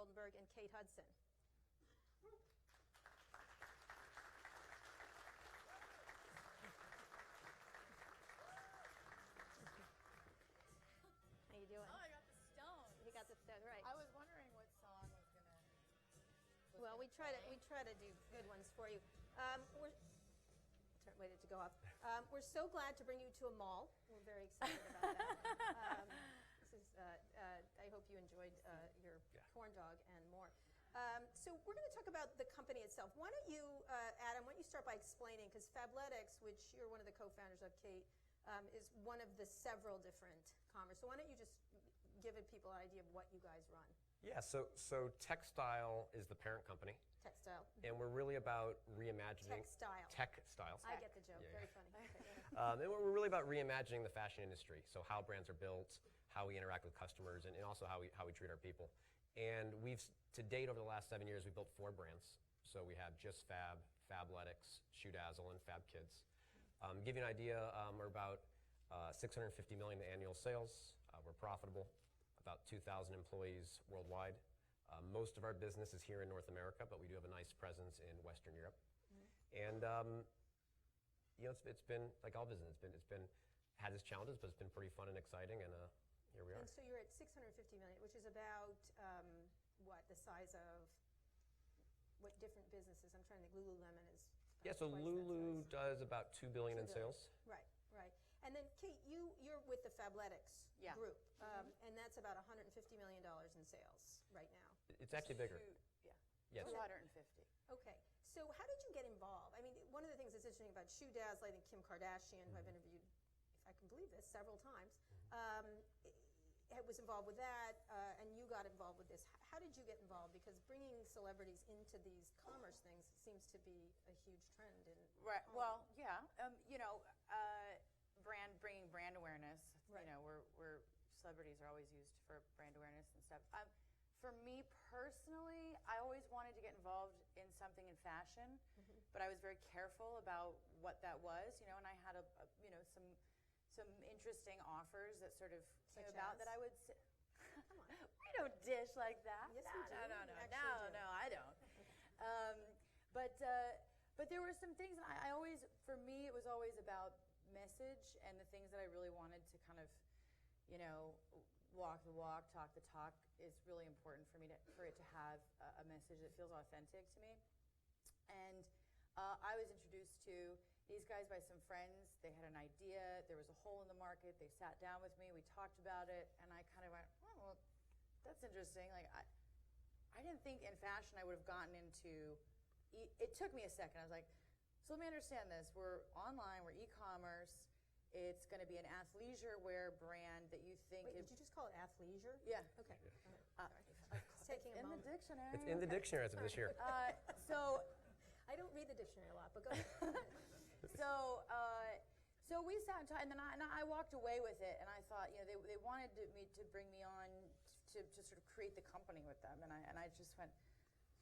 Goldenberg and Kate Hudson. How you doing? Oh, I got the stone. You got the stone, right. I was wondering what song was gonna. Well, we try to do good ones for you. Waited to go up. We're so glad to bring you to a mall. We're very excited about that. I hope you enjoyed your corn dog and more. So we're going to talk about the company itself. Why don't you, Adam, start by explaining, because Fabletics, which you're one of the co-founders of, Kate, is one of the several different commerce. So why don't you just give people an idea of what you guys run? Yeah, so Textile is the parent company. Textile. And we're really about reimagining... Textile. I get the joke. Yeah. Very funny. And we're really about reimagining the fashion industry. So how brands are built, how we interact with customers, and also how we treat our people. And to date, over the last 7 years, we've built 4 brands. So we have Just Fab, Fabletics, Shoe Dazzle, and Fab Kids. Give you an idea, we're about $650 million in annual sales. We're profitable, about 2,000 employees worldwide. Most of our business is here in North America, but we do have a nice presence in Western Europe. Mm-hmm. And it's been like all business. It's been had its challenges, but it's been pretty fun and exciting. And here we are. And so you're at $650 million, which is about what the size of what different businesses? I'm trying to think. Lululemon is. Yeah, so Lulu does about $2 billion in sales. Right. And then, Kate, you're with the Fabletics group, and that's about $150 million in sales right now. It's actually bigger. Yes. 250. Okay. So how did you get involved? I mean, one of the things that's interesting about Shoe Dazzle, I think Kim Kardashian, who I've interviewed, if I can believe this, several times, was involved with that, and you got involved with this. How did you get involved? Because bringing celebrities into these commerce things seems to be a huge trend. Right. Well, yeah. Bringing brand awareness. Right. You know, we're celebrities are always used for brand awareness and stuff. For me personally, I always wanted to get involved in something in fashion, but I was very careful about what that was. You know, and I had some interesting offers that sort of came about that I would say. Come on. We don't dish like that. Yes, we do. No, I don't. Okay. But there were some things, and I always, for me, it was always about message and the things that I really wanted to kind of, you know, walk the walk, talk the talk is really important for me for it to have a message that feels authentic to me. And I was introduced to these guys by some friends. They had an idea. There was a hole in the market. They sat down with me. We talked about it, and I kind of went, oh, well, that's interesting. Like, I didn't think in fashion I would have gotten into. It took me a second. I was like, so let me understand this. We're online. We're e-commerce. It's going to be an athleisure wear brand that you think. Wait, did you just call it athleisure? Yeah. Okay. Yeah. It's taking a moment. In the dictionary. It's in the dictionary as of this year. So. I don't read the dictionary a lot, but go ahead. So we sat and talked, and then I walked away with it, and I thought, you know, they wanted me to bring me on to sort of create the company with them, and I just went,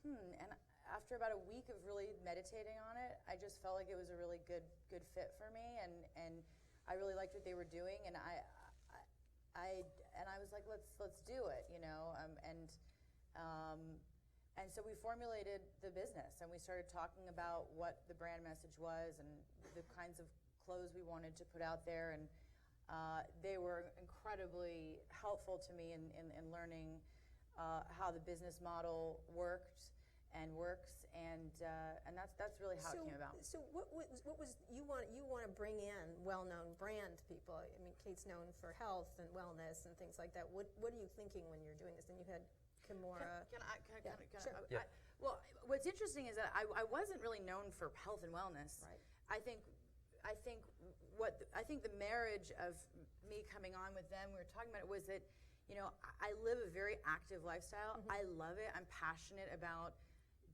and after about a week of really meditating on it, I just felt like it was a really good fit for me, and I really liked what they were doing, and I was like, let's do it, you know, and so we formulated the business, and we started talking about what the brand message was and the kinds of clothes we wanted to put out there, and they were incredibly helpful to me in learning how the business model worked and works, and that's really how it came about. So what was you want to bring in well-known brand people? I mean, Kate's known for health and wellness and things like that. What are you thinking when you're doing this? And you had Kimura. Can I? Sure. Well, what's interesting is that I wasn't really known for health and wellness. Right. I think the marriage of me coming on with them, we were talking about it, was that, you know, I live a very active lifestyle. I love it. I'm passionate about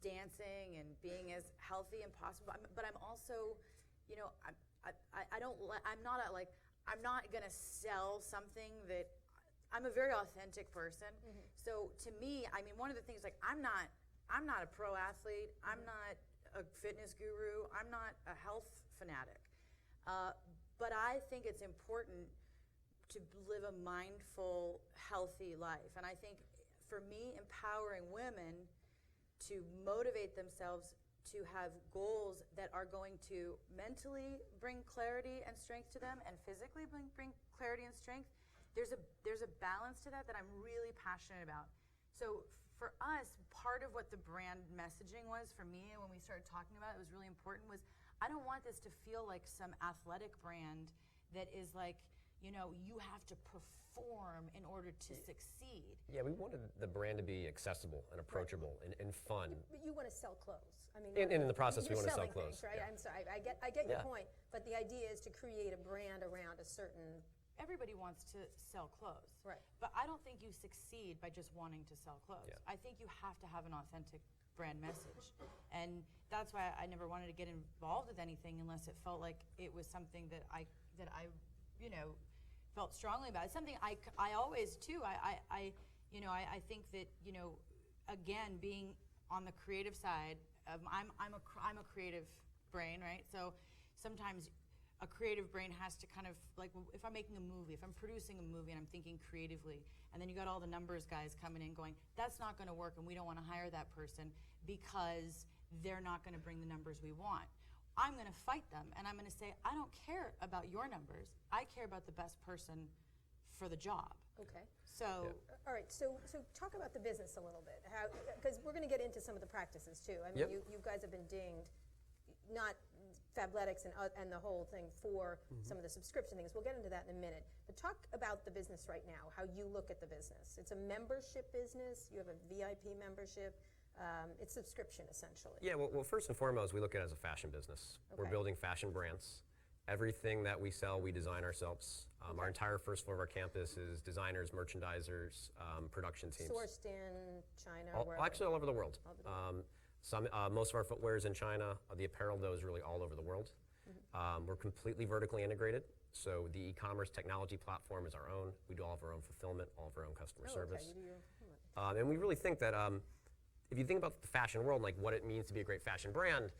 dancing and being as healthy as possible. But I'm also, you know, I'm not gonna sell something that. I'm a very authentic person. So to me, I mean, one of the things, like, I'm not a pro athlete. I'm not a fitness guru. I'm not a health fanatic. But I think it's important to live a mindful, healthy life. And I think for me, empowering women to motivate themselves to have goals that are going to mentally bring clarity and strength to them and physically bring clarity and strength, there's a balance to that I'm really passionate about. So for us, part of what the brand messaging was for me when we started talking about it was really important was I don't want this to feel like some athletic brand that is like, you know, you have to perform in order to succeed. Yeah, we wanted the brand to be accessible and approachable and fun. But you want to sell clothes. I mean, And in the process, we you're want to sell selling clothes. things, right? Yeah. I'm sorry, I get your point, but the idea is to create a brand around a certain. Everybody wants to sell clothes. Right. But I don't think you succeed by just wanting to sell clothes. Yeah. I think you have to have an authentic brand message. And that's why I never wanted to get involved with anything unless it felt like it was something that I you know, felt strongly about. It's something I always too. I think that, you know, again, being on the creative side, I'm a creative brain, right? So sometimes a creative brain has to kind of, like, if I'm making a movie, if I'm producing a movie and I'm thinking creatively, and then you got all the numbers guys coming in going, that's not going to work and we don't want to hire that person because they're not going to bring the numbers we want. I'm going to fight them and I'm going to say, I don't care about your numbers. I care about the best person for the job. Okay. So, All right, so talk about the business a little bit, because we're going to get into some of the practices too. I mean, Yep. you guys have been dinged, not Fabletics and the whole thing for some of the subscription things. We'll get into that in a minute. But talk about the business right now, how you look at the business. It's a membership business. You have a VIP membership. It's subscription, essentially. Yeah, well, first and foremost, we look at it as a fashion business. We're Okay. building fashion brands. Everything that we sell, we design ourselves. Our entire first floor of our campus is designers, merchandisers, production teams. Sourced in China, wherever. Actually, all over the world. All over the world. Most of our footwear is in China. The apparel, though, is really all over the world. We're completely vertically integrated. So the e-commerce technology platform is our own. We do all of our own fulfillment, all of our own customer service. Okay, you do your. And we really think that if you think about the fashion world, like what it means to be a great fashion brand,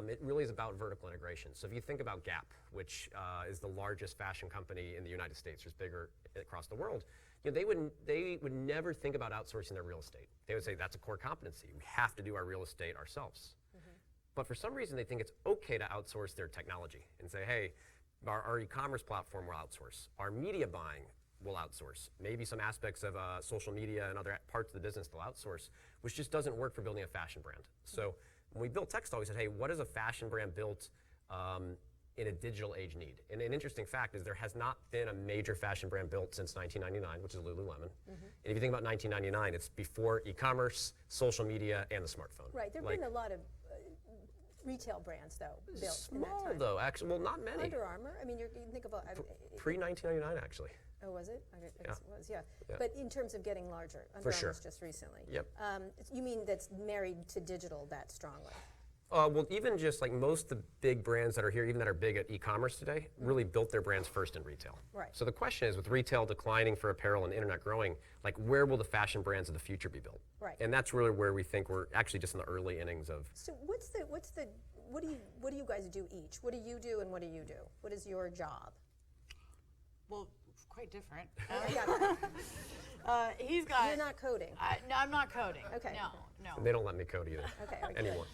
it really is about vertical integration. So if you think about Gap, which is the largest fashion company in the United States, just bigger across the world, you know, they would never think about outsourcing their real estate. They would say that's a core competency. We have to do our real estate ourselves. But for some reason, they think it's okay to outsource their technology and say, hey, our e-commerce platform will outsource. Our media buying will outsource. Maybe some aspects of social media and other parts of the business they'll outsource, which just doesn't work for building a fashion brand. So when we built Textile, we said, hey, what does a fashion brand built in a digital age need? And an interesting fact is there has not been a major fashion brand built since 1999, which is Lululemon. And if you think about 1999, it's before e-commerce, social media, and the smartphone. Right, there have been a lot of retail brands, though, built in that Small, time. though, actually. Well, not many. Under Armour, I mean, you can think of a. Pre-1999, actually. Oh, was it? I guess it was, yeah. Yeah. But in terms of getting larger, Under sure. Armour's just recently. Yep. You mean that's married to digital that strongly? Well, even just like most of the big brands that are here, even that are big at e-commerce today, really built their brands first in retail. Right. So the question is, with retail declining for apparel and internet growing, like where will the fashion brands of the future be built? Right. And that's really where we think we're actually just in the early innings of. So what do you guys do each? What do you do and what do you do? What is your job? well, quite different. I got that. He's got. You're not coding. No, I'm not coding. Okay. No. They don't let me code either Okay, all right, good. anymore.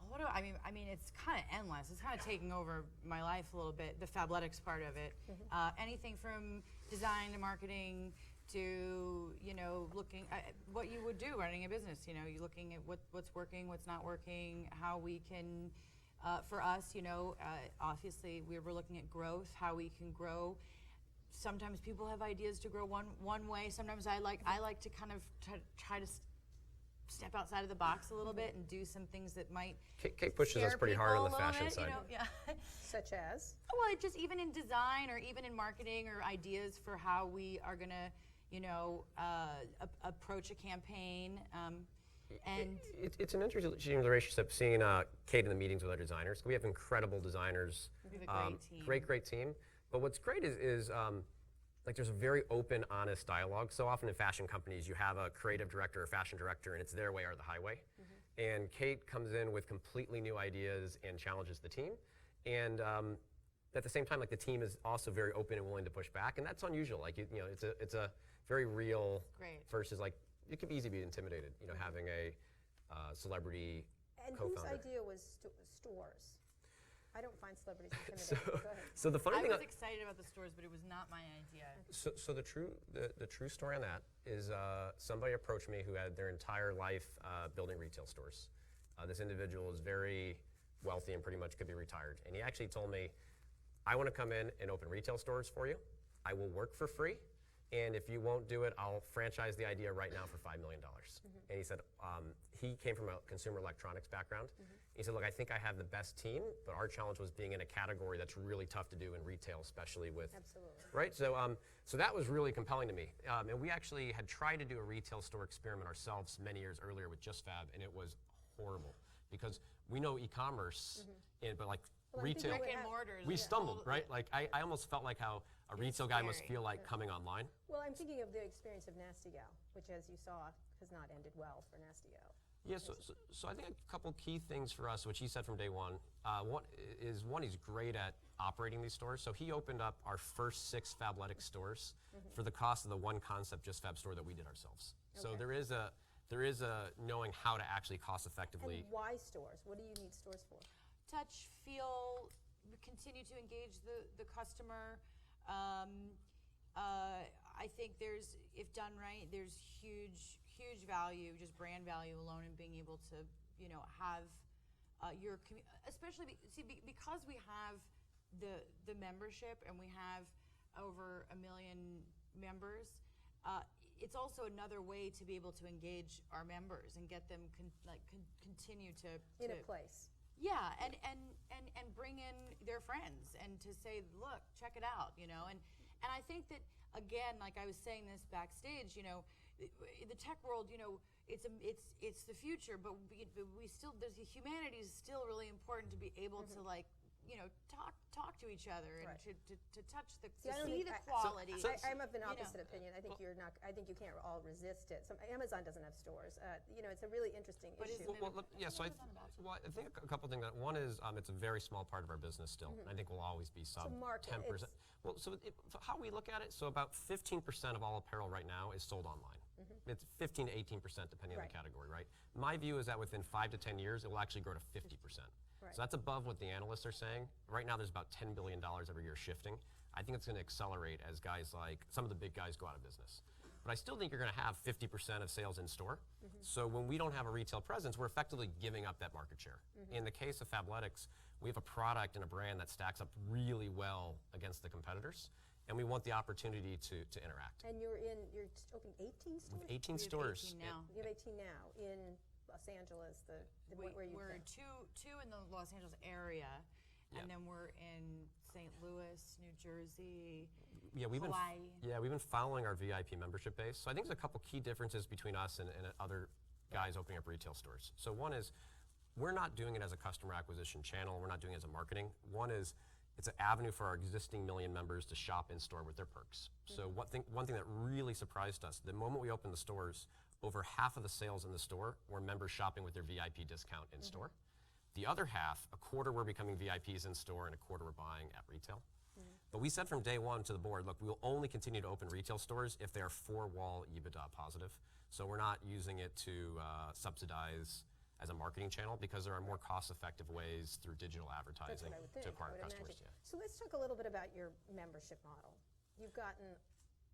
What do I mean? It's kind of endless. It's kind of taking over my life a little bit. The Fabletics part of it, anything from design to marketing to looking at what you would do running a business. You're looking at what's working, what's not working, how we can. For us, obviously we're looking at growth, how we can grow. Sometimes people have ideas to grow one way. Sometimes I like to kind of try to step outside of the box a little bit and do some things that might. Kate pushes us pretty hard on the fashion side. Yeah. Such as? Well, just even in design or even in marketing or ideas for how we are gonna, approach a campaign. And it's an interesting relationship seeing Kate in the meetings with our designers. We have incredible designers. We have a great team. Great team. But what's great is like there's a very open, honest dialogue. So often in fashion companies, you have a creative director or fashion director, and it's their way or the highway. And Kate comes in with completely new ideas and challenges the team. And at the same time, like the team is also very open and willing to push back, and that's unusual. Like it's very real. Great. Versus like, it could easily be intimidated, you know, having a celebrity And co-founder. whose idea was stores? I don't find celebrities intimidating. Go ahead. So the funny I thing. was excited about the stores, but it was not my idea. So the true story on that is somebody approached me who had their entire life building retail stores. This individual is very wealthy and pretty much could be retired. And he actually told me, I want to come in and open retail stores for you. I will work for free. And if you won't do it, I'll franchise the idea right now for $5 million. And he said, he came from a consumer electronics background. He said, look, I think I have the best team, but our challenge was being in a category that's really tough to do in retail, especially with, Absolutely. right? So that was really compelling to me. And we actually had tried to do a retail store experiment ourselves many years earlier with Just Fab, and it was horrible because we know e-commerce, but like retail, Brick and mortars. we stumbled, right? Like I almost felt like how a retail guy must scary. feel like coming online. Well, I'm thinking of the experience of Nasty Gal, which, as you saw, has not ended well for Nasty Gal. Yeah, so I think a couple key things for us, which he said from day one, one, he's great at operating these stores. So he opened up our first 6 Fabletics stores for the cost of the one concept Just Fab store that we did ourselves. So Okay. there is a knowing how to actually cost effectively. And why stores? What do you need stores for? Touch, feel, continue to engage the customer. I think if done right, there's huge value, just brand value alone in being able to, have especially because we have the membership and we have over 1 million members. It's also another way to be able to engage our members and get them continue to In a place. Yeah, and bring in their friends and to say, look, check it out, and I think that again, like I was saying this backstage, the tech world, it's the future, but we still humanity is still really important to be able to talk to each other and Right. to touch to I don't see think the quality. I'm of an opposite opinion. I think I think you can't all resist it. Amazon doesn't have stores. It's a really interesting issue. So I think a couple things. One is it's a very small part of our business still. I think we'll always be sub 10%. Well, how we look at it, so about 15% of all apparel right now is sold online. It's 15 to 18% depending on the category, right? My view is that within 5 to 10 years, it will actually grow to 50%. Right. So that's above what the analysts are saying. Right now, there's about $10 billion every year shifting. I think it's going to accelerate as guys like some of the big guys go out of business. But I still think you're going to have 50% of sales in store. So when we don't have a retail presence, we're effectively giving up that market share. In the case of Fabletics, we have a product and a brand that stacks up really well against the competitors, and we want the opportunity to interact. And you're opening 18 stores? 18 stores. 18 now. You have 18 now in Los Angeles, where you We're two in the Los Angeles area, and then we're in St. Louis, New Jersey, Hawaii. We've been following our VIP membership base. So I think there's a couple key differences between us and other guys opening up retail stores. So one is we're not doing it as a customer acquisition channel. We're not doing it as a marketing. One is it's an avenue for our existing million members to shop in store with their perks. So one thing that really surprised us, the moment we opened the stores, over half of the sales in the store were members shopping with their VIP discount in store. The other half, a quarter were becoming VIPs in store and a quarter were buying at retail. But we said from day one to the board, look, we will only continue to open retail stores if they are 4-wall EBITDA positive. So we're not using it to subsidize as a marketing channel because there are more cost-effective ways through digital advertising That's what I would think. to acquire I would customers. imagine. So let's talk a little bit about your membership model. You've gotten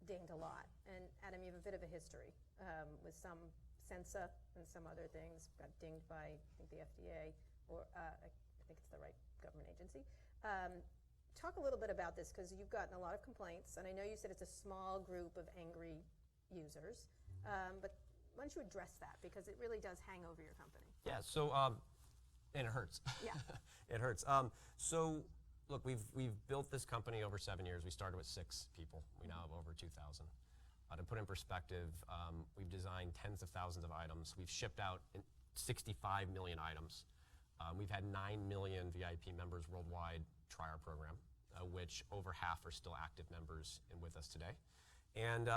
dinged a lot, and Adam, you have a bit of a history with some Sensa and some other things. Got dinged by, I think, the FDA, or I think it's the right government agency. Talk a little bit about this, because you've gotten a lot of complaints, and I know you said it's a small group of angry users, but why don't you address that, because it really does hang over your company. Yeah, so, and it hurts. Yeah. It hurts. So, look, we've built this company over 7 years. We started with 6 people. We now have over 2,000. To put in perspective, we've designed tens of thousands of items. We've shipped out 65 million items. We've had 9 million VIP members worldwide try our program, which over half are still active members and with us today. And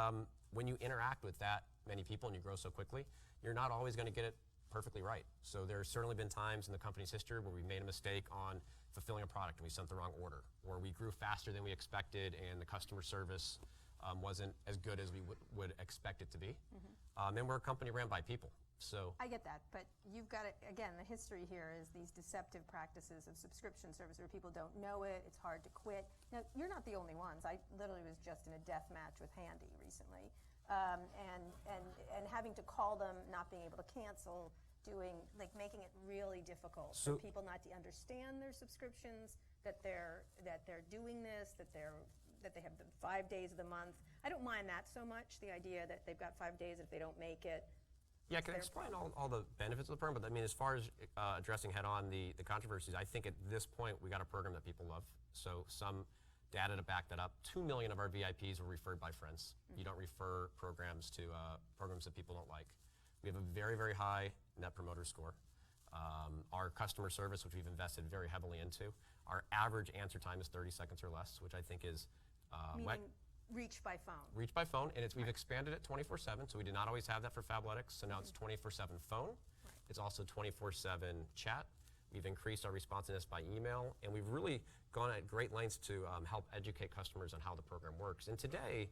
when you interact with that many people and you grow so quickly, you're not always going to get it perfectly right. So there's certainly been times in the company's history where we made a mistake on fulfilling a product and we sent the wrong order, or we grew faster than we expected and the customer service wasn't as good as we would expect it to be. And we're a company ran by people. So I get that, but you've got it, again, the history here is these deceptive practices of subscription service where people don't know it, it's hard to quit. Now, you're not the only ones. I literally was just in a death match with Handy recently, and having to call them, not being able to cancel, making it really difficult for people not to understand their subscriptions, that they're doing this, that they have the 5 days of the month. I don't mind that so much, the idea that they've got 5 days if they don't make it. yeah, I can explain all the benefits of the program, but I mean, as far as addressing head-on the controversies, I think at this point we got a program that people love. So some data to back that up. 2 million of our VIPs were referred by friends. You don't refer programs to programs that people don't like. We have a very, very high Net Promoter Score. Our customer service, which we've invested very heavily into, our average answer time is 30 seconds or less, which I think is Meaning reach by phone. Reach by phone, and we've expanded it 24/7, so we did not always have that for Fabletics, so now it's 24/7 phone. It's also 24/7 chat. We've increased our responsiveness by email, and we've really gone at great lengths to help educate customers on how the program works. And today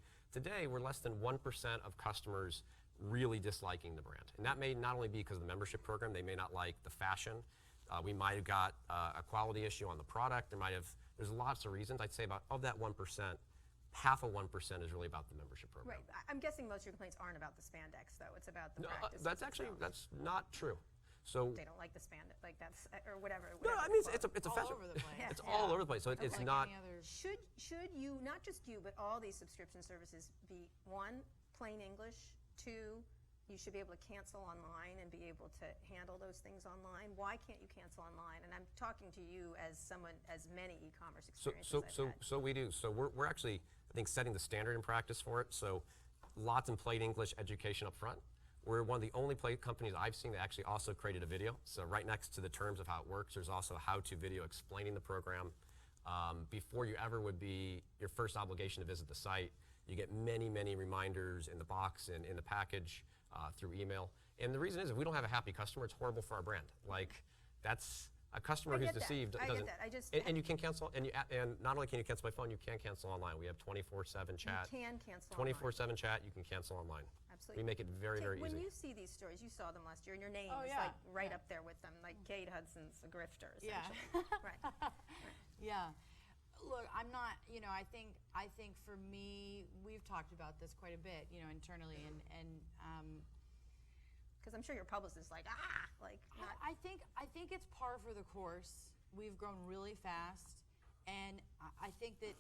we're less than 1% of customers really disliking the brand. And that may not only be because of the membership program, they may not like the fashion. We might have got a quality issue on the product. There's lots of reasons. I'd say of that 1%, half of 1% is really about the membership program. Right. I'm guessing most of your complaints aren't about the spandex, though. It's about the practice. That's not true. So they don't like the spandex, like that's or whatever. No, I mean it's a all fashion. over the place. It's all over the place. So it's like not. any other- Should you, not just you, but all these subscription services be, one, plain English, two, you should be able to cancel online and be able to handle those things online? Why can't you cancel online? And I'm talking to you as someone, as many e-commerce experiences I've had. So we do. So we're actually, I think, setting the standard in practice for it. So lots in plain English education up front. We're one of the only companies I've seen that actually also created a video. So right next to the terms of how it works, there's also a how-to video explaining the program. Before you ever would be your first obligation to visit the site, you get many, many reminders in the box and in the package through email. And the reason is, if we don't have a happy customer, it's horrible for our brand. Like, that's a customer who's deceived. I get that. I just and you can cancel, and not only can you cancel by phone, you can cancel online. We have 24/7 chat. You can cancel 24/7 chat. You can cancel online. Absolutely. We make it very, very easy. When you see these stories, you saw them last year, and your name is like right up there with them, like Kate Hudson's a grifter, essentially. Right. Yeah. Look, I'm not, I think for me, we've talked about this quite a bit, internally, and because I'm sure your publicist is like, not. I think it's par for the course. We've grown really fast, and I think that,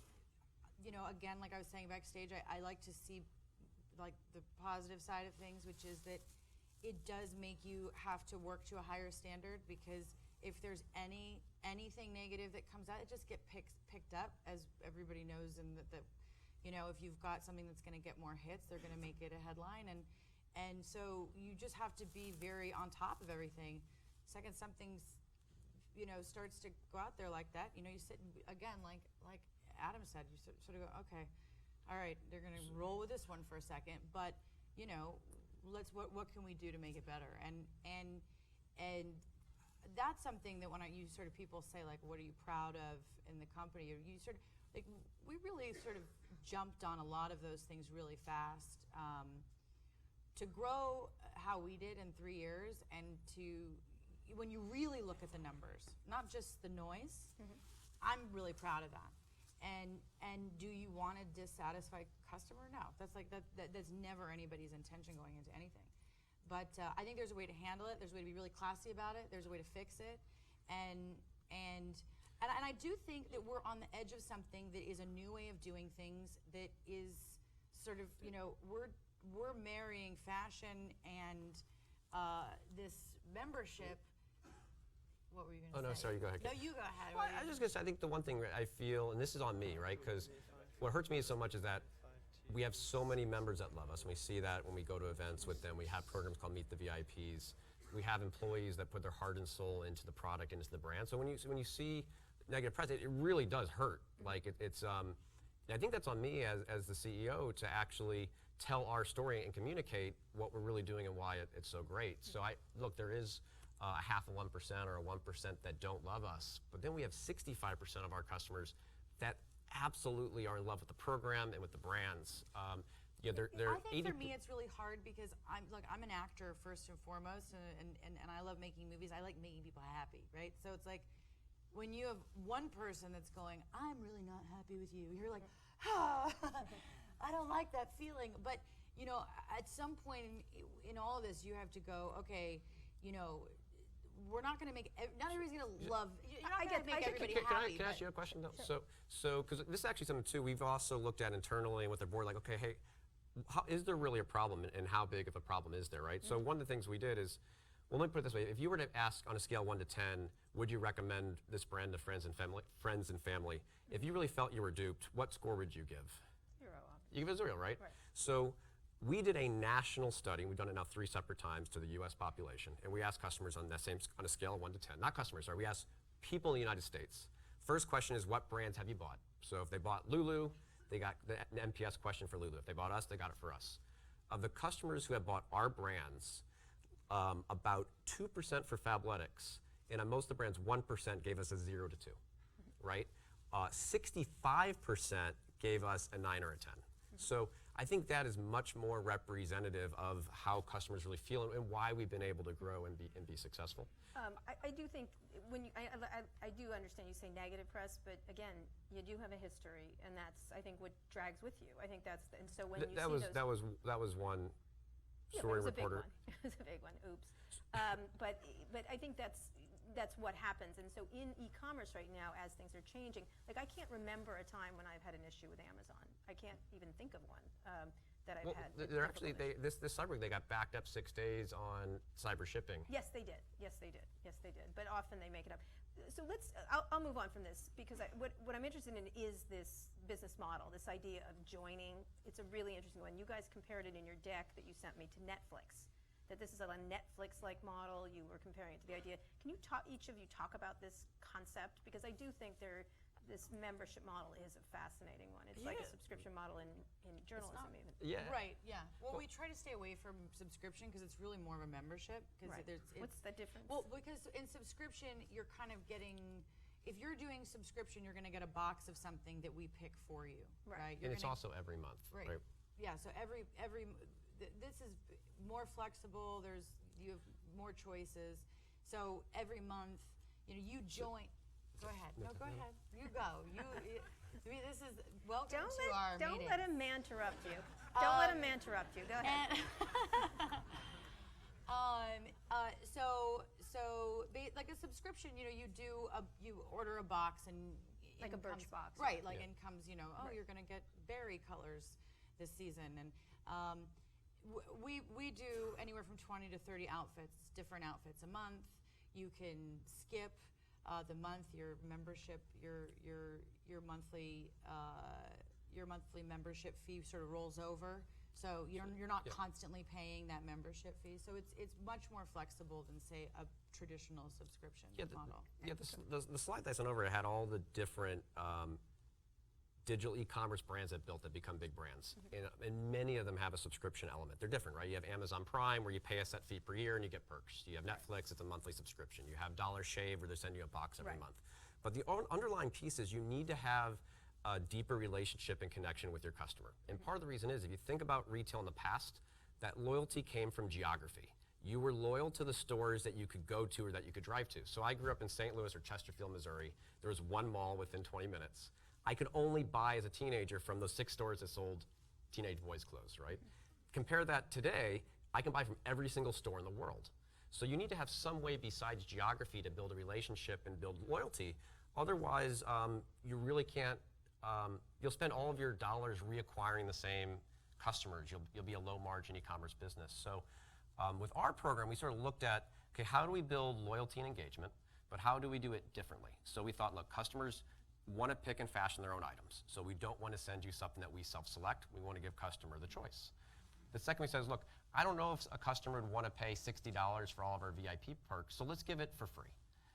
again, like I was saying backstage, I like to see like the positive side of things, which is that it does make you have to work to a higher standard, because if there's anything negative that comes out, it just gets picked up, as everybody knows, and that if you've got something that's going to get more hits, they're going to make it a headline, and so you just have to be very on top of everything. Second, something's starts to go out there like that, you sit again, like Adam said, you sort of go, okay, all right, they're going to roll with this one for a second, but what can we do to make it better? And that's something that when you sort of people say, like, what are you proud of in the company? Or you sort of like, we really sort of jumped on a lot of those things really fast. To grow how we did in 3 years, and when you really look at the numbers, not just the noise, I'm really proud of that. And do you want a dissatisfied customer? No, that's never anybody's intention going into anything. But I think there's a way to handle it. There's a way to be really classy about it. There's a way to fix it, and I do think that we're on the edge of something that is a new way of doing things. That is sort of we're marrying fashion and this membership. What were you going to say? Oh, no, sorry, you go ahead. No, you go ahead. Well, I was just going to say, I think the one thing I feel, and this is on me, right? Because what hurts me so much is that we have so many members that love us, and we see that when we go to events with them. We have programs called Meet the VIPs. We have employees that put their heart and soul into the product and into the brand. So when you see negative press, it really does hurt. Like it's, I think that's on me as the CEO to actually tell our story and communicate what we're really doing and why it's so great. So look, there is a half of 1% or a 1% that don't love us, but then we have 65% of our customers that absolutely are in love with the program and with the brands. They're I think 80 for me it's really hard because I'm an actor first and foremost, and I love making movies. I like making people happy, right? So it's like when you have one person that's going, I'm really not happy with you, you're like, I don't like that feeling. But at some point in all of this, you have to go, okay, we're not going to make, not everybody's going to love, you're not going to make everybody happy. Can I ask you a question though? Sure. So, because this is actually something too, we've also looked at internally and with the board, like, okay, hey, is there really a problem, and how big of a problem is there, right? So one of the things we did is, well, let me put it this way, if you were to ask on a scale 1 to 10, would you recommend this brand to friends and family? If you really felt you were duped, what score would you give? 0. You give it 0, right? So we did a national study, we've done it now 3 separate times to the US population, and we asked customers on a scale of 1 to 10, not customers, sorry, we asked people in the United States. First question is, what brands have you bought? So if they bought Lulu, they got the NPS question for Lulu. If they bought us, they got it for us. Of the customers who have bought our brands, about 2% for Fabletics, and on most of the brands, 1% gave us a 0 to 2, right? 65% gave us a 9 or a 10. So I think that is much more representative of how customers really feel and why we've been able to grow and be successful. I do think I do understand you say negative press, but again, you do have a history, and that's I think what drags with you. I think that's and so when that was one story reporter. It was a big one. Oops. But I think that's what happens. And so in e-commerce right now, as things are changing, like I can't remember a time when I've had an issue with Amazon. I can't even think of one that I've had. They're actually this cyber week they got backed up 6 days on cyber shipping. Yes, they did. Yes, they did. Yes, they did. But often they make it up. So I'll move on from this because what I'm interested in is this business model, this idea of joining. It's a really interesting one. You guys compared it in your deck that you sent me to Netflix. That this is a Netflix-like model. You were comparing it to the idea. Can you each of you talk about this concept? Because I do think this membership model is a fascinating one. It's like a subscription model in journalism even. Yeah. Right, yeah. Well, we try to stay away from subscription because it's really more of a membership. Right. What's the difference? Well, because in subscription, you're kind of getting, if you're doing subscription, you're going to get a box of something that we pick for you, right? And it's also every month, right? Yeah, so this is more flexible. You have more choices. So every month, you join. Go ahead. No, go ahead. You go. This is welcome to our meeting. Don't let him interrupt you. Don't let him interrupt you. Go ahead. So like a subscription, you order a box and like a Birch box, right? Like and comes, you're going to get berry colors this season, and we do anywhere from 20 to 30 outfits, different outfits a month. You can skip the month, your membership, your monthly membership fee sort of rolls over. So you're not constantly paying that membership fee. So it's much more flexible than say a traditional subscription model. The slide that I sent over had all the different digital e-commerce brands that become big brands. And many of them have a subscription element. They're different, right? You have Amazon Prime where you pay a set fee per year and you get perks. You have Netflix, it's a monthly subscription. You have Dollar Shave where they send you a box every month. But the underlying piece is you need to have a deeper relationship and connection with your customer. And part of the reason is if you think about retail in the past, that loyalty came from geography. You were loyal to the stores that you could go to or that you could drive to. So I grew up in St. Louis or Chesterfield, Missouri. There was one mall within 20 minutes. I could only buy as a teenager from those 6 stores that sold teenage boys' clothes, right? Compare that today, I can buy from every single store in the world. So you need to have some way besides geography to build a relationship and build loyalty. Otherwise, you really can't, you'll spend all of your dollars reacquiring the same customers. You'll be a low margin e-commerce business. So with our program, we sort of looked at, okay, how do we build loyalty and engagement, but how do we do it differently? So we thought, look, customers want to pick and fashion their own items. So we don't want to send you something that we self-select. We want to give customer the choice. The second we says, look, I don't know if a customer would want to pay $60 for all of our VIP perks, so let's give it for free.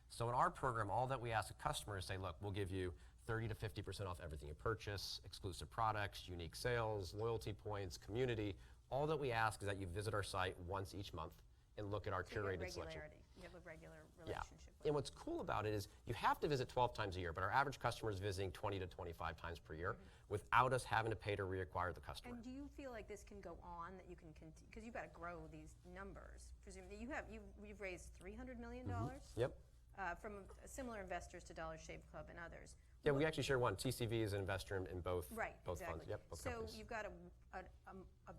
So in our program, all that we ask a customer is say, look, we'll give you 30 to 50% off everything you purchase, exclusive products, unique sales, loyalty points, community. All that we ask is that you visit our site once each month and look at our curated selection. You have a regular relationship. And what's cool about it is you have to visit 12 times a year, but our average customer is visiting 20 to 25 times per year without us having to pay to reacquire the customer. And do you feel like this can go on, that you can continue, because you've got to grow these numbers? Presumably, you've raised $300 million Yep. From similar investors to Dollar Shave Club and others. Yeah, we actually share one. TCV is an investor in both, Right, both exactly. funds. Yep, both so companies. you've got a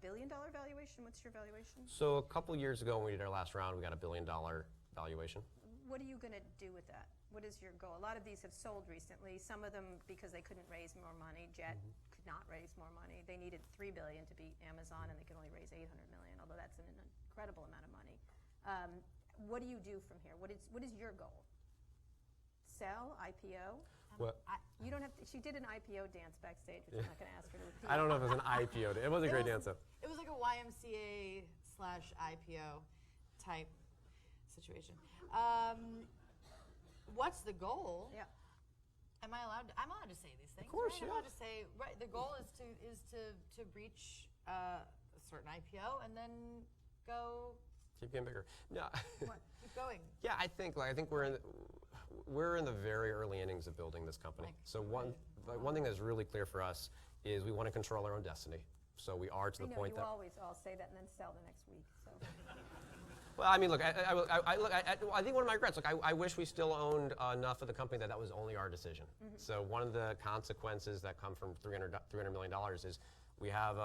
billion-dollar valuation. What's your valuation? So a couple years ago when we did our last round, we got $1 billion valuation. What are you going to do with that? What is your goal? A lot of these have sold recently. Some of them because they couldn't raise more money. Jet could not raise more money. They needed $3 billion to beat Amazon, and they could only raise $800 million, although that's an incredible amount of money. What do you do from here? What is your goal? Sell? IPO? Well, You don't have to. She did an IPO dance backstage, which I'm not going to ask her to repeat. I don't know if it was an IPO. It was a great dance, though. It was like a YMCA/IPO type situation. What's the goal? Yeah. Am I allowed? I'm allowed to say these things. Of course, right? I'm yeah. allowed to say. Right. The goal is to reach a certain IPO and then go. Keep getting bigger. No. Keep going. Yeah, I think we're in the very early innings of building this company. So one thing that's really clear for us is we want to control our own destiny. So we are to the point that. You always all say that and then sell the next week. So. Well, I mean, look, I think one of my regrets, look, I wish we still owned enough of the company that was only our decision. So one of the consequences that come from $300 million is we have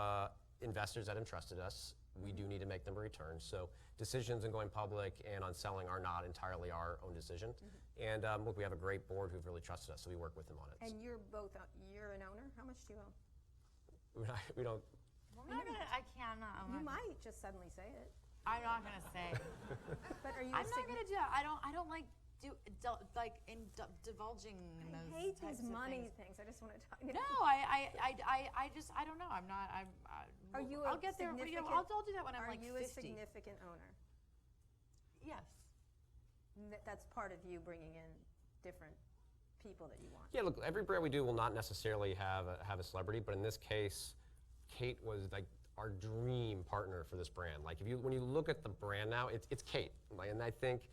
investors that entrusted us. We do need to make them a return. So decisions on going public and on selling are not entirely our own decision. And look, we have a great board who've really trusted us, so we work with them on it. And you're an owner? How much do you own? We don't. I'm not gonna. I cannot. You might just suddenly say it. I'm not gonna say. But are you? I'm not gonna do that. I don't like divulging in those. I hate types these of money things. things. I just want to talk. No, I don't know. I'm not. Are you? I'll get there. You know, I'll do that when I'm like 50. Are you a significant owner? Yes. That's part of you bringing in different people that you want. Yeah, look, every brand we do will not necessarily have a celebrity, but in this case, Kate was like our dream partner for this brand. Like when you look at the brand now, it's Kate, and I think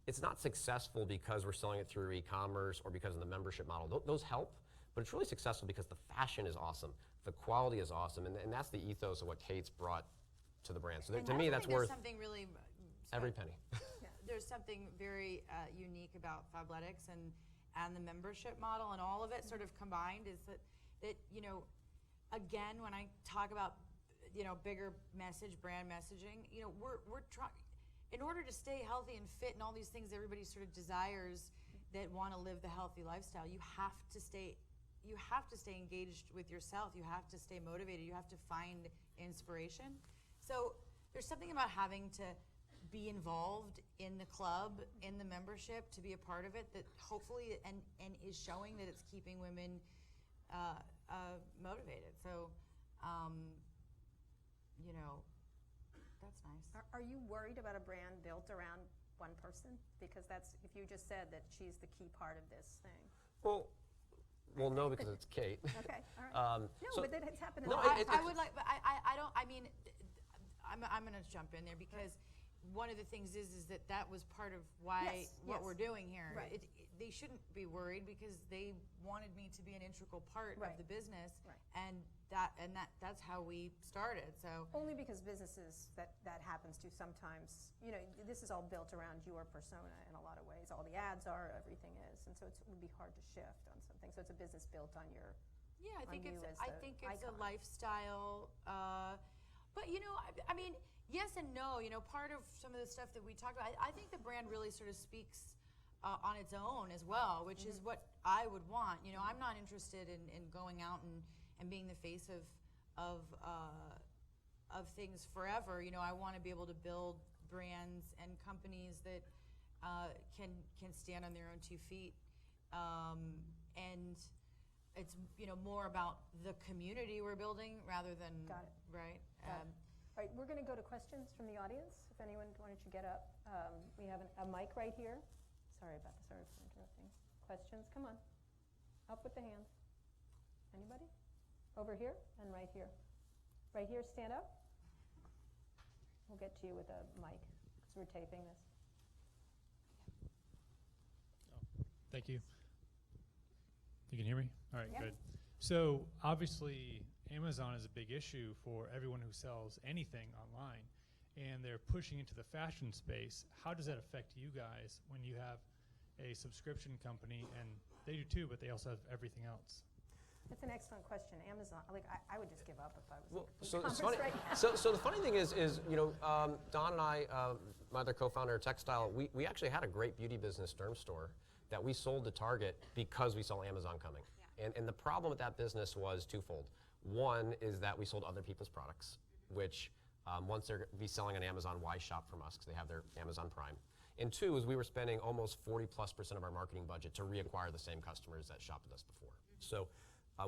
it's not successful because we're selling it through e-commerce or because of the membership model. Those help, but it's really successful because the fashion is awesome, the quality is awesome, and that's the ethos of what Kate's brought to the brand. So to me, that's worth something really every penny. There's something very unique about Fabletics and the membership model, and all of it sort of combined is that you know, again, when I talk about, you know, bigger message, brand messaging, you know, we're trying, in order to stay healthy and fit and all these things everybody sort of desires that want to live the healthy lifestyle, you have to stay engaged with yourself. You have to stay motivated. You have to find inspiration. So there's something about having to be involved in the club, in the membership, to be a part of it, that hopefully and is showing that it's keeping women motivated. So, you know, that's nice. Are you worried about a brand built around one person? Because that's, if you just said that she's the key part of this thing. Well, no, because it's Kate. Okay, all right. So- but it's happened. No, I would like, but I don't. I mean, I'm going to jump in there because one of the things is that was part of why what we're doing here. Right. They shouldn't be worried because they wanted me to be an integral part of the business, and that's how we started. So only because businesses that happens to sometimes, you know, this is all built around your persona in a lot of ways. All the ads are, everything is, and so it would be hard to shift on something. So it's a business built on your. Yeah, I think it's icon. a lifestyle. But you know, I mean, yes and no. You know, part of some of the stuff that we talk about, I think the brand really sort of speaks on its own as well, which is what I would want. You know, I'm not interested in going out and being the face of things forever. You know, I want to be able to build brands and companies that can stand on their own 2 feet, and it's, you know, more about the community we're building rather than right. All right, we're going to go to questions from the audience. If anyone wanted to get up, we have a mic right here. Sorry about this. Sorry for interrupting. Questions? Come on. Up with the hands. Anybody? Over here and right here. Right here, stand up. We'll get to you with a mic because we're taping this. Thank you. You can hear me? All right, Yep. good. So obviously, Amazon is a big issue for everyone who sells anything online, and they're pushing into the fashion space. How does that affect you guys when you have a subscription company, and they do too, but they also have everything else? That's an excellent question. Amazon, like, I would just give up if I was Well, in so complete it's funny. commerce right now. So the funny thing is Don and I, my other co-founder of Textile, we actually had a great beauty business, Derm Store, that we sold to Target because we saw Amazon coming. Yeah. And the problem with that business was twofold. One is that we sold other people's products, which once they're be selling on Amazon, why shop from us? Because they have their Amazon Prime. And two is we were spending almost 40+% of our marketing budget to reacquire the same customers that shopped with us before. So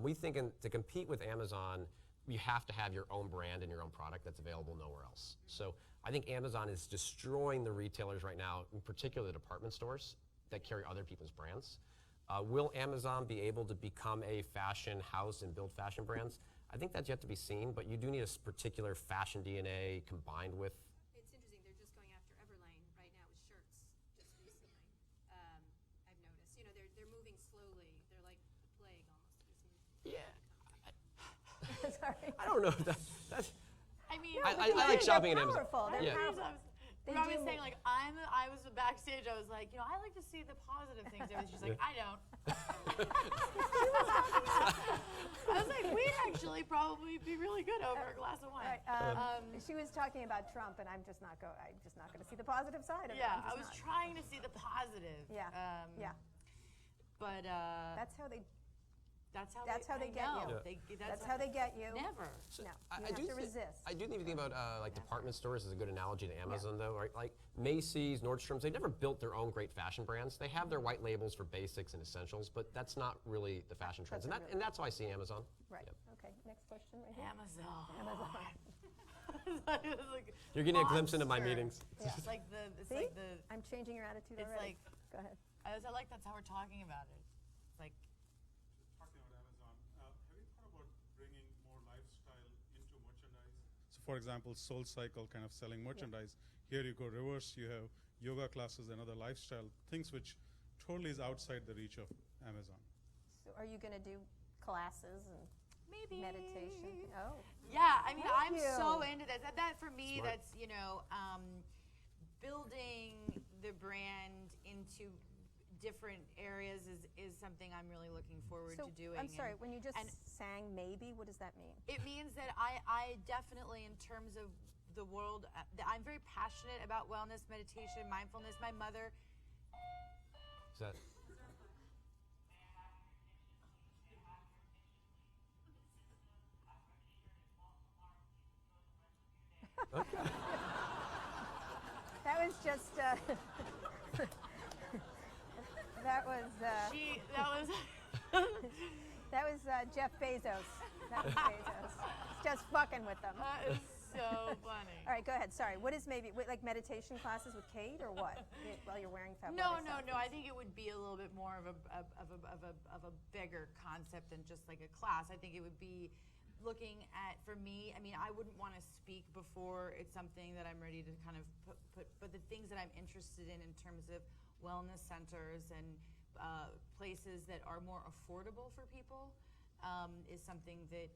we think to compete with Amazon, you have to have your own brand and your own product that's available nowhere else. So I think Amazon is destroying the retailers right now, in particular the department stores that carry other people's brands. Will Amazon be able to become a fashion house and build fashion brands? I think that's yet to be seen, but you do need a particular fashion DNA combined with. It's interesting. They're just going after Everlane right now with shirts. Just recently, I've noticed. You know, they're moving slowly. They're like the plague almost. Yeah. Sorry. I don't know. That's. I mean, I like shopping at Amazon. Powerful. They're Yeah. powerful. They I was do saying, move. like, I was backstage, I was like, I like to see the positive things. And she's like, I don't. I was like, we'd actually probably be really good over a glass of All wine. right, she was talking about Trump, and I'm just not going to see the positive side of it. Yeah, I'm I just was not. trying to see the positive. Yeah, yeah. But That's how they that's how they get you. That's how they get you. Never. No, I you have do to thi- resist. I do think about like department stores is a good analogy to Amazon though, right? Like Macy's, Nordstrom's, they never built their own great fashion brands. They have their white labels for basics and essentials, but that's not really the fashion trends. That's And that's why I see Amazon. Right. Yep. Okay. Next question right here. Amazon. You're getting a glimpse into my Monster. meetings. Yeah. It's like the. It's See? like the. I'm changing your attitude It's already. like. Go ahead. I like that's how we're talking about it. It's like. Talking about Amazon, have you thought about bringing more lifestyle into merchandise? So for example, Soul Cycle kind of selling merchandise. Here you go reverse, you have yoga classes and other lifestyle things which totally is outside the reach of Amazon. So, are you going to do classes and Maybe. meditation? Oh. Yeah, I mean, Thank I'm so you. into this. That for me, Smart. that's, building the brand into different areas is something I'm really looking forward So, to doing. I'm sorry, And when you just and- sang maybe, what does that mean? it means that I definitely, in terms of the world, I'm very passionate about wellness, meditation, mindfulness. My mother. Is that? That was just, that was, that was Jeff Bezos. That was Bezos. Just fucking with them. That is so funny. All right, go ahead. Sorry. What is maybe, like meditation classes with Kate or what? While you're wearing Fabletics No. outfits? I think it would be a little bit more of a bigger concept than just like a class. I think it would be looking at, for me, I mean, I wouldn't want to speak before it's something that I'm ready to kind of put but the things that I'm interested in terms of wellness centers and places that are more affordable for people is something that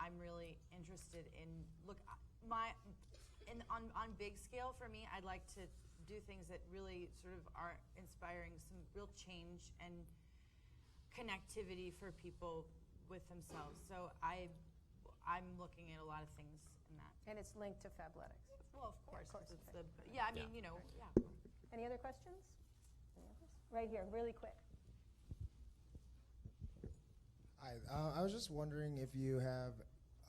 I'm really interested in. Look, on big scale for me, I'd like to do things that really sort of are inspiring some real change and connectivity for people with themselves. So I'm looking at a lot of things in that. And it's linked to Fabletics. Well, of course. course It's it's I mean, Yeah. yeah. Any other questions? Any others? Right here, really quick. Hi, I was just wondering if you have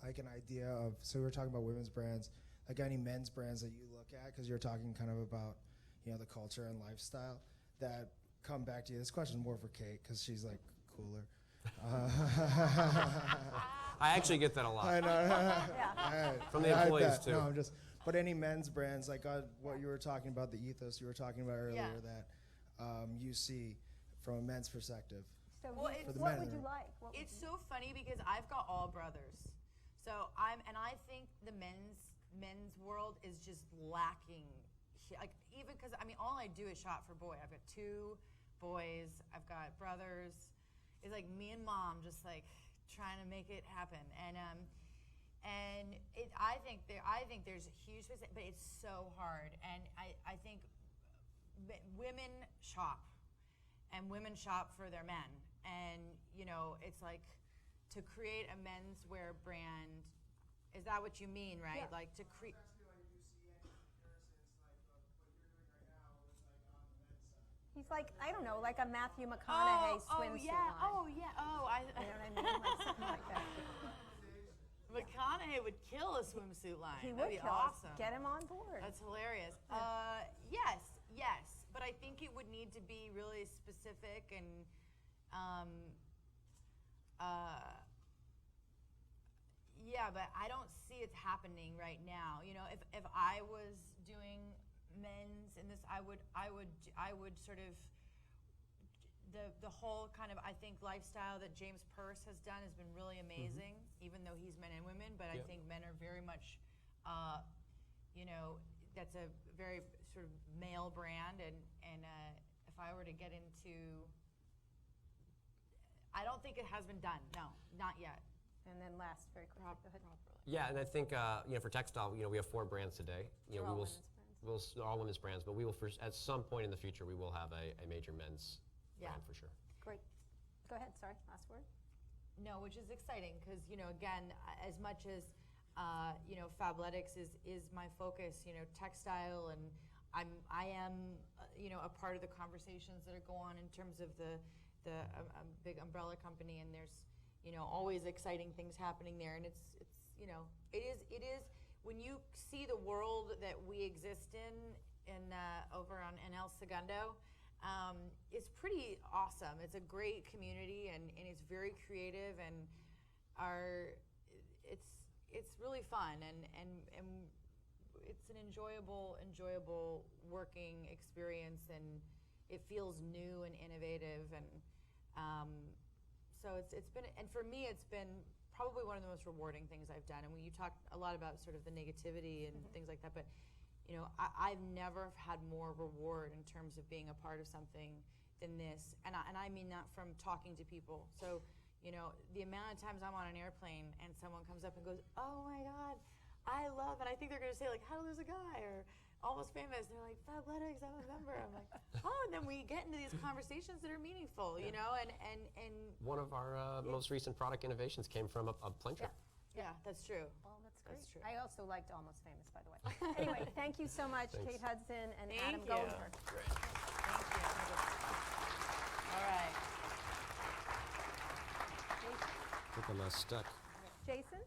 like an idea of, so we were talking about women's brands, like any men's brands that you look at, because you're talking kind of about, the culture and lifestyle that come back to you. This question is more for Kate because she's like cooler. I actually get that a lot. I know. Yeah. From the I employees, bet. too. No, I'm just, but any men's brands, like what you were talking about, the ethos you were talking about earlier Yeah. that you see from a men's perspective. So Well, you- it's- the what men would are- you like? What would It's you- so funny because I've got all brothers. So I think the men's world is just lacking. Like even because I mean all I do is shop for boy. I've got 2 boys, I've got brothers. It's like me and mom just like trying to make it happen. I think there's a huge, but it's so hard. And I think women shop, and women shop for their men. And it's like to create a menswear brand. Is that what you mean, right? Yeah. Like to create. He's like, I don't know, like a Matthew McConaughey swimsuit line. Oh, yeah. You know what I mean? Like something like that. McConaughey would kill a swimsuit line. He That'd would be kill us. awesome. Get him on board. That's hilarious. Yes. But I think it would need to be really specific and, but I don't see it happening right now. If I was doing men's in this, I would sort of, the whole kind of, I think, lifestyle that James Purse has done has been really amazing, even though he's men and women, but I think men are very much, that's a very sort of male brand, and if I were to get into, I don't think it has been done, no, not yet. And then last, very quickly, go ahead. Yeah, and I think for textile, we have 4 brands today. They're all women's brands. All women's brands, but we will at some point in the future we will have a major men's brand for sure. Great. Go ahead, sorry, last word. No, which is exciting because, again, as much as, Fabletics is my focus, textile, and I am, a part of the conversations that are going on in terms of the big umbrella company, and there's, always exciting things happening there, and it's it is when you see the world that we exist in over in El Segundo. It's pretty awesome. It's a great community, and it's very creative, and it's really fun, and it's an enjoyable working experience, and it feels new and innovative, and so it's been, and for me it's been probably one of the most rewarding things I've done. And when you talk a lot about sort of the negativity and things like that, but I've never had more reward in terms of being a part of something than this. And I mean that from talking to people. So, the amount of times I'm on an airplane and someone comes up and goes, "Oh my God, I love," and I think they're going to say like, "How to Lose a Guy," or Almost Famous. And they're like, "Fabletics, I'm a member." I'm like, oh, and then we get into these conversations that are meaningful, and One of our most recent product innovations came from a plane trip. Yeah, that's true. Well, that's great. That's true. I also liked Almost Famous, by the way. Anyway, thank you so much, Thanks. Kate Hudson and Thank Adam you. Goldenberg. Great. Thank you. All right. I think I'm stuck. Jason?